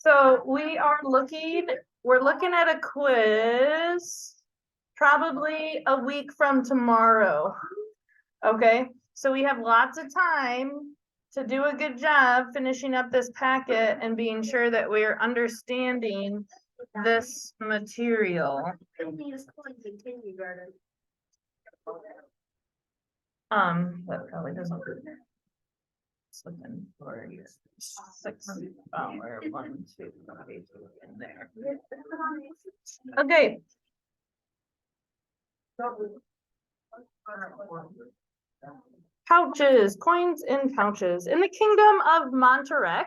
So we're looking at a quiz probably a week from tomorrow. Okay, so we have lots of time to do a good job finishing up this packet and being sure that we're understanding this material. That probably doesn't. Looking for 6 hour 1, 2, 3 in there. Okay. Pouches, coins in pouches. In the kingdom of Monterey.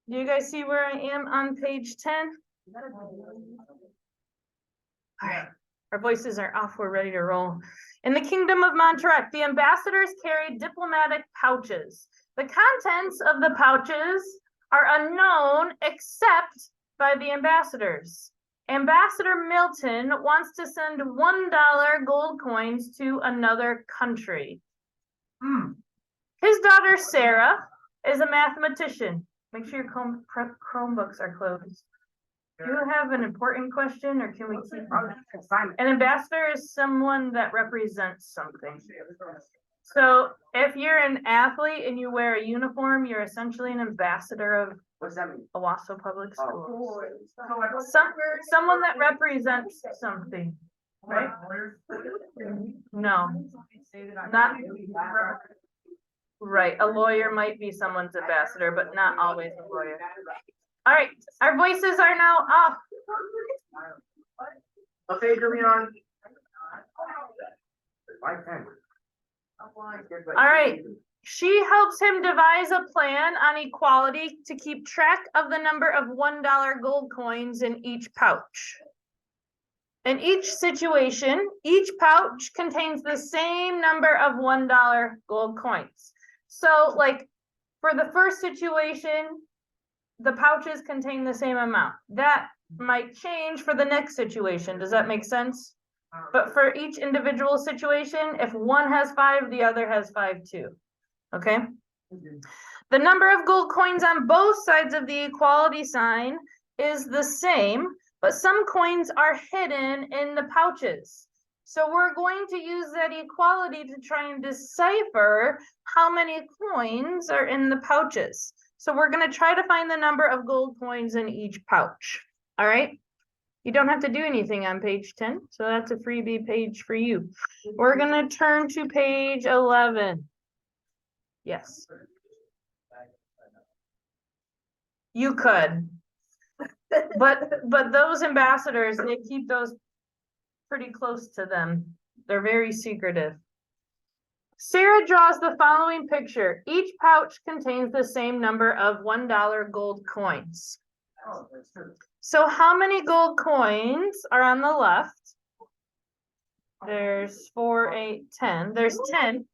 Do you guys see where I am on page 10? All right. Our voices are off. We're ready to roll. In the kingdom of Monterey, the ambassadors carried diplomatic pouches. The contents of the pouches are unknown except by the ambassadors. Ambassador Milton wants to send $1 gold coins to another country. His daughter Sarah is a mathematician. Make sure your Chromebooks are closed. Do you have an important question, or can we keep an ambassador is someone that represents something. So if you're an athlete and you wear a uniform, you're essentially an ambassador of Owasso Public Schools. Someone that represents something, right? No, not right. A lawyer might be someone's ambassador, but not always a lawyer. All right, our voices are now off. What page are we on? All right, she helps him devise a plan on equality to keep track of the number of $1 gold coins in each pouch. In each situation, each pouch contains the same number of $1 gold coins. So like for the first situation, the pouches contain the same amount. That might change for the next situation. Does that make sense? But for each individual situation, if one has 5, the other has 5 too. Okay? The number of gold coins on both sides of the equality sign is the same, but some coins are hidden in the pouches. So we're going to use that equality to try and decipher how many coins are in the pouches. So we're going to try to find the number of gold coins in each pouch. All right. You don't have to do anything on page 10. So that's a freebie page for you. We're going to turn to page 11. Yes. You could. But those ambassadors, they keep those pretty close to them. They're very secretive. Sarah draws the following picture. Each pouch contains the same number of $1 gold coins. So how many gold coins are on the left? There's 4, 8, 10. There's 10.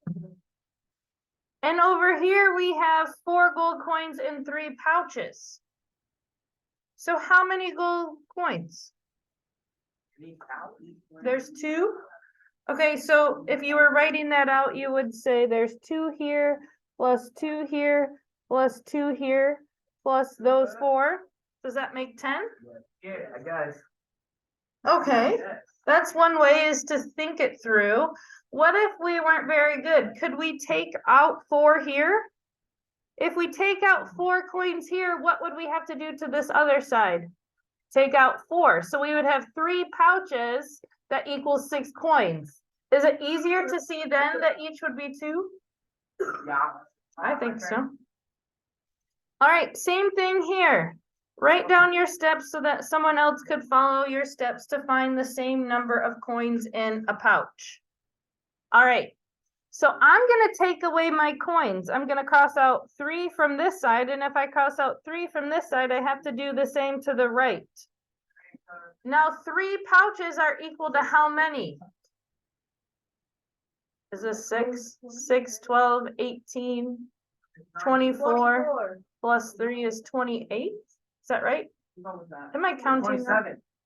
And over here we have 4 gold coins in 3 pouches. So how many gold coins? There's 2. Okay, so if you were writing that out, you would say there's 2 here, plus 2 here, plus 2 here, plus those 4. Does that make 10? Yeah, I guess. Okay, that's one way, is to think it through. What if we weren't very good? Could we take out 4 here? If we take out 4 coins here, what would we have to do to this other side? Take out 4. So we would have 3 pouches that equals 6 coins. Is it easier to see then that each would be 2? Yeah. I think so. All right, same thing here. Write down your steps so that someone else could follow your steps to find the same number of coins in a pouch. All right, so I'm going to take away my coins. I'm going to cross out 3 from this side, and if I cross out 3 from this side, I have to do the same to the right. Now 3 pouches are equal to how many? Is this 6? 6, 12, 18, 24, plus 3 is 28. Is that right? Am I counting?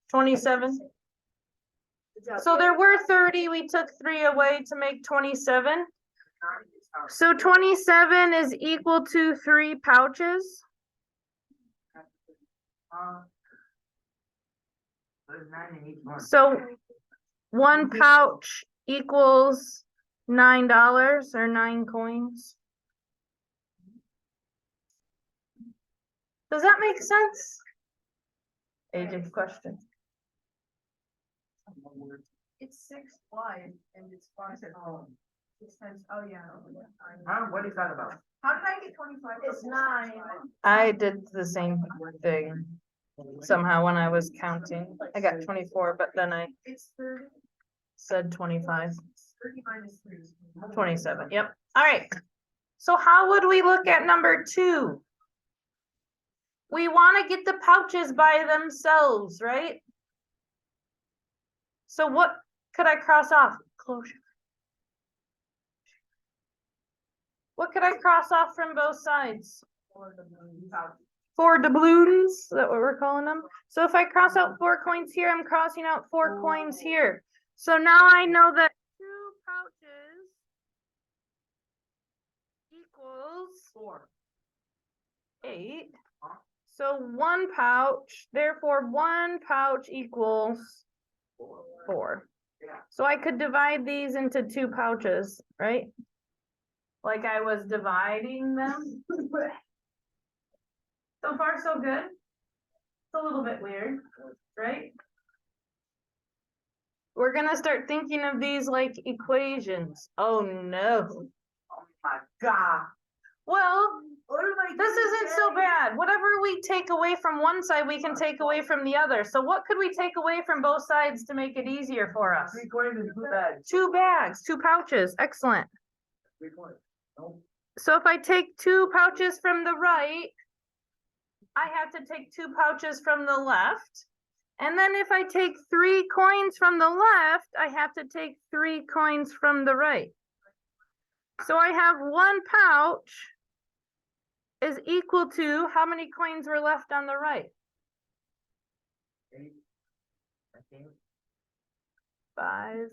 27. So there were 30. We took 3 away to make 27. So 27 is equal to 3 pouches. There's 9 in each one. So one pouch equals $9 or 9 coins. Does that make sense? AJ's question. It's 6 wide and it's 5 tall. It says, oh yeah. Huh? What is that about? How did I get 25? It's 9. I did the same thing somehow when I was counting. I got 24, but then I It's 30. said 25. 30 minus 3. 27, yep. All right. So how would we look at number 2? We want to get the pouches by themselves, right? So what could I cross off? Closure. What could I cross off from both sides? 4 doubloons, is that what we're calling them? So if I cross out 4 coins here, I'm crossing out 4 coins here. So now I know that 2 pouches equals 4. 8. So 1 pouch, therefore 1 pouch equals 4. Yeah. So I could divide these into 2 pouches, right? Like I was dividing them. So far, so good. It's a little bit weird, right? We're gonna start thinking of these like equations. Oh no. Oh my God. Well, What am I this doing isn't so today? bad. Whatever we take away from one side, we can take away from the other. So what could we take away from both sides to make it easier for us? 3 coins and 2 bags. 2 bags, 2 pouches. Excellent. 3 coins. Nope. So if I take 2 pouches from the right, I have to take 2 pouches from the left. And then if I take 3 coins from the left, I have to take 3 coins from the right. So I have 1 pouch is equal to how many coins were left on the right? 8. I think. 5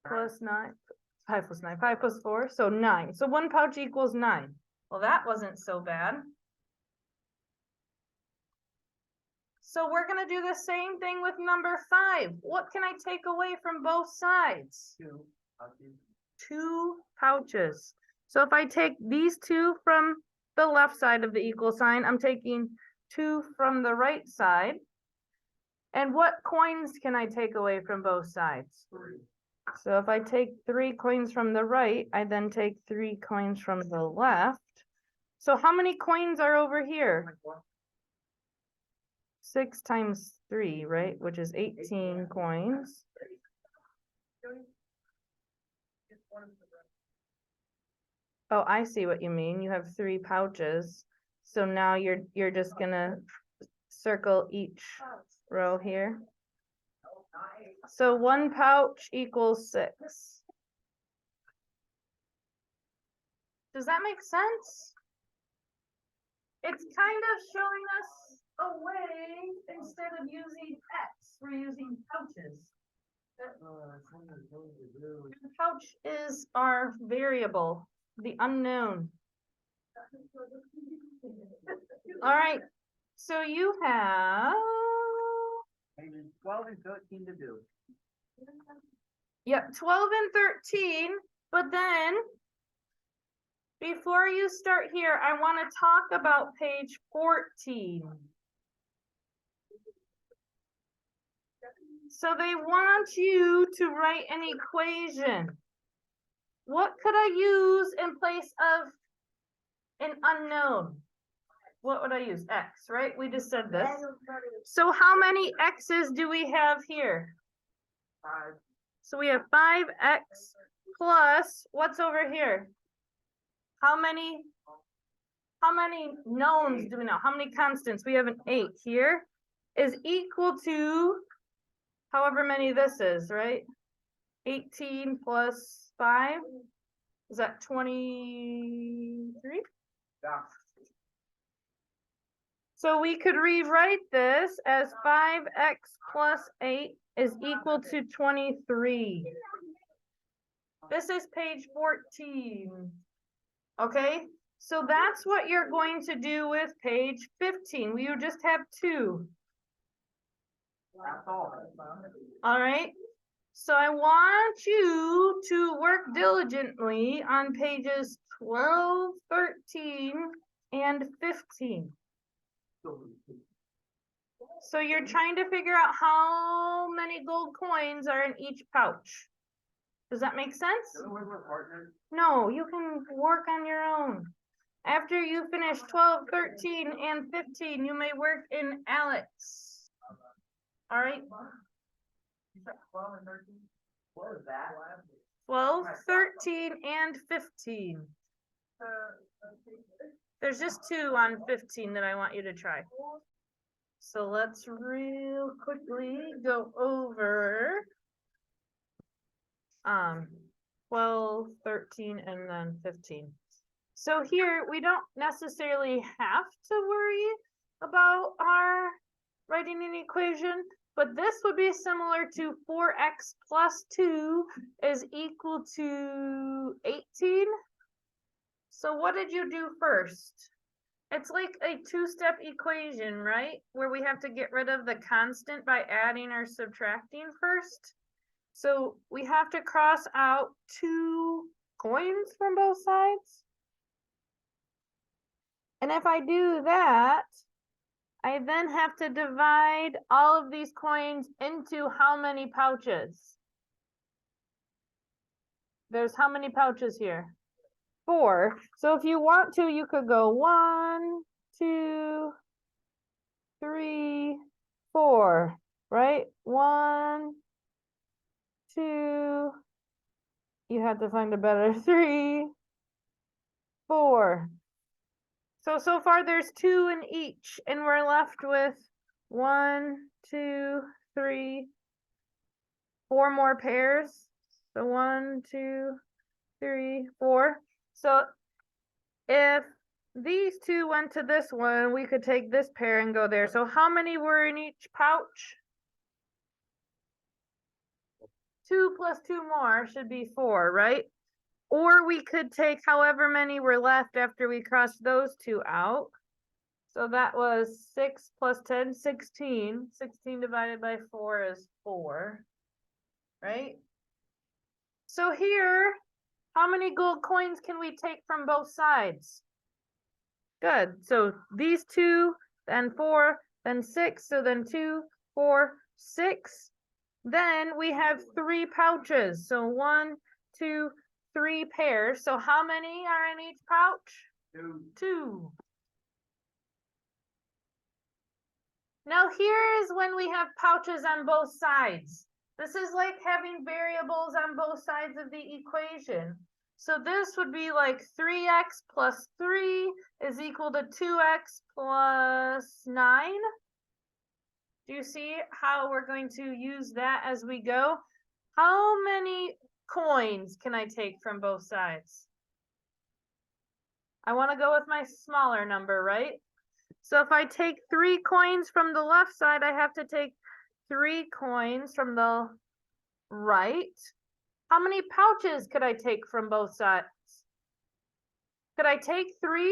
plus 9. 5 plus 9. 5 plus 4. So 9. So 1 pouch equals 9. Well, that wasn't so bad. So we're going to do the same thing with number 5. What can I take away from both sides? 2. I'll do 2 pouches. So if I take these 2 from the left side of the equal sign, I'm taking 2 from the right side. And what coins can I take away from both sides? 3. So if I take 3 coins from the right, I then take 3 coins from the left. So how many coins are over here? 6 times 3, right? Which is 18 coins. Oh, I see what you mean. You have 3 pouches. So now you're just gonna circle each row here. So 1 pouch equals 6. Does that make sense? It's kind of showing us a way, instead of using X, we're using pouches. The pouch is our variable, the unknown. All right, so you have, Maybe 12 and 13 to do. yep, 12 and 13, but then before you start here, I want to talk about page 14. So they want you to write an equation. What could I use in place of an unknown? What would I use? X, right? We just said this. So how many X's do we have here? 5. So we have 5X plus, what's over here? How many knowns do we know? How many constants? We have an 8 here is equal to however many this is, right? 18 plus 5, is that 23? Yeah. So we could rewrite this as 5X plus 8 is equal to 23. This is page 14. Okay, So that's what you're going to do with page 15. We just have 2. That's all. All right. So I want you to work diligently on pages 12, 13, and 15. So you're trying to figure out how many gold coins are in each pouch. Does that make sense? We're partners. No, you can work on your own. After you finish 12, 13, and 15, you may work in Alex. All right? You said 12 and 13? What was that? 12, 13, and 15. There's just 2 on 15 that I want you to try. So let's real quickly go over 12, 13, and then 15. So here we don't necessarily have to worry about our writing an equation, but this would be similar to 4x plus 2 is equal to 18. So what did you do first? It's like a 2-step equation, right? Where we have to get rid of the constant by adding or subtracting first. So we have to cross out 2 coins from both sides. And if I do that, I then have to divide all of these coins into how many pouches? There's how many pouches here? 4. So if you want to, you could go 1, 2, 3, 4, right? 1, 2, you have to find a better 3, 4. So far there's 2 in each, and we're left with 1, 2, 3, 4 more pairs. So 1, 2, 3, 4. So if these 2 went to this one, we could take this pair and go there. So how many were in each pouch? 2 plus 2 more should be 4, right? Or we could take however many were left after we crossed those 2 out. So that was 6 plus 10, 16. 16 divided by 4 is 4, right? So here, how many gold coins can we take from both sides? Good. So these 2, then 4, then 6. So then 2, 4, 6. Then we have 3 pouches. So 1, 2, 3 pairs. So how many are in each pouch? 2. Now here is when we have pouches on both sides. This is like having variables on both sides of the equation. So this would be like 3x plus 3 is equal to 2x plus 9. Do you see how we're going to use that as we go? How many coins can I take from both sides? I want to go with my smaller number, right? So if I take 3 coins from the left side, I have to take 3 coins from the right. How many pouches could I take from both sides? Could I take 3?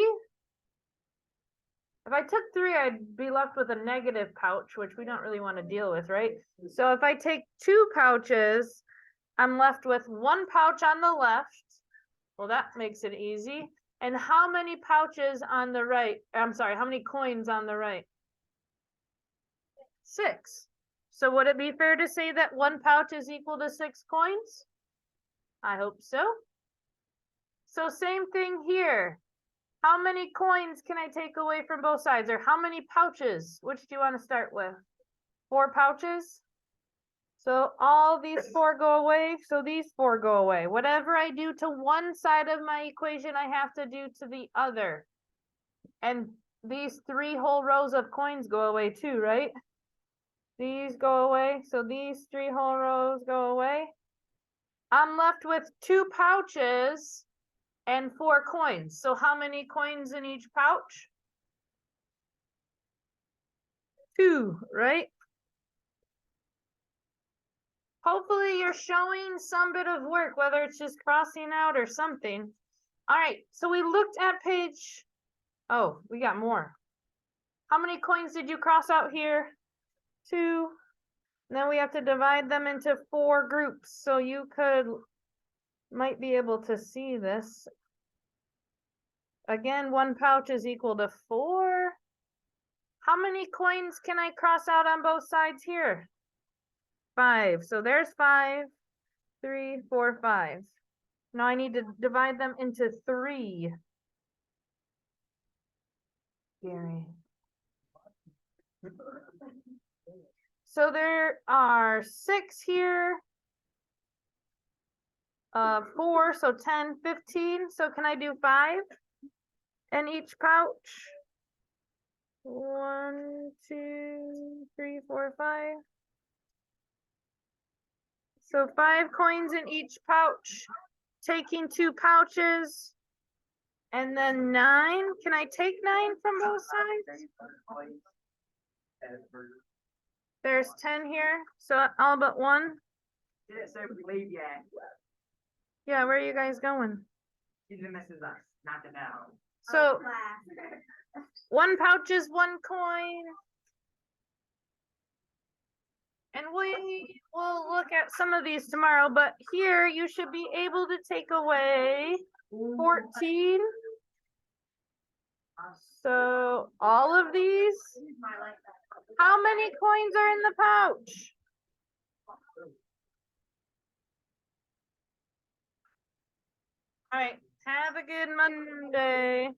If I took 3, I'd be left with a negative pouch, which we don't really want to deal with, right? So if I take 2 pouches, I'm left with 1 pouch on the left. Well, that makes it easy. And how many pouches on the right? I'm sorry, how many coins on the right? 6. So would it be fair to say that 1 pouch is equal to 6 coins? I hope so. So same thing here. How many coins can I take away from both sides? Or how many pouches? Which do you want to start with? 4 pouches? So all these 4 go away, so these 4 go away. Whatever I do to one side of my equation, I have to do to the other. And these 3 whole rows of coins go away too, right? These go away, so these 3 whole rows go away. I'm left with 2 pouches and 4 coins. So how many coins in each pouch? 2, right? Hopefully you're showing some bit of work, whether it's just crossing out or something. All right, so we looked at page, oh, we got more. How many coins did you cross out here? 2. Now we have to divide them into 4 groups, so you might be able to see this. Again, 1 pouch is equal to 4. How many coins can I cross out on both sides here? 5, so there's 5, 3, 4, 5. Now I need to divide them into 3. Gary. So there are 6 here. 4, so 10, 15. So can I do 5 in each pouch? 1, 2, 3, 4, 5. So 5 coins in each pouch, taking 2 pouches. And then 9, can I take 9 from both sides? There's 10 here, so all but 1. Yeah, so we leave, yeah. Yeah, where are you guys going? She misses us, not the now. So 1 pouch is 1 coin. And we will look at some of these tomorrow, but here you should be able to take away 14. So all of these, how many coins are in the pouch? All right, have a good Monday.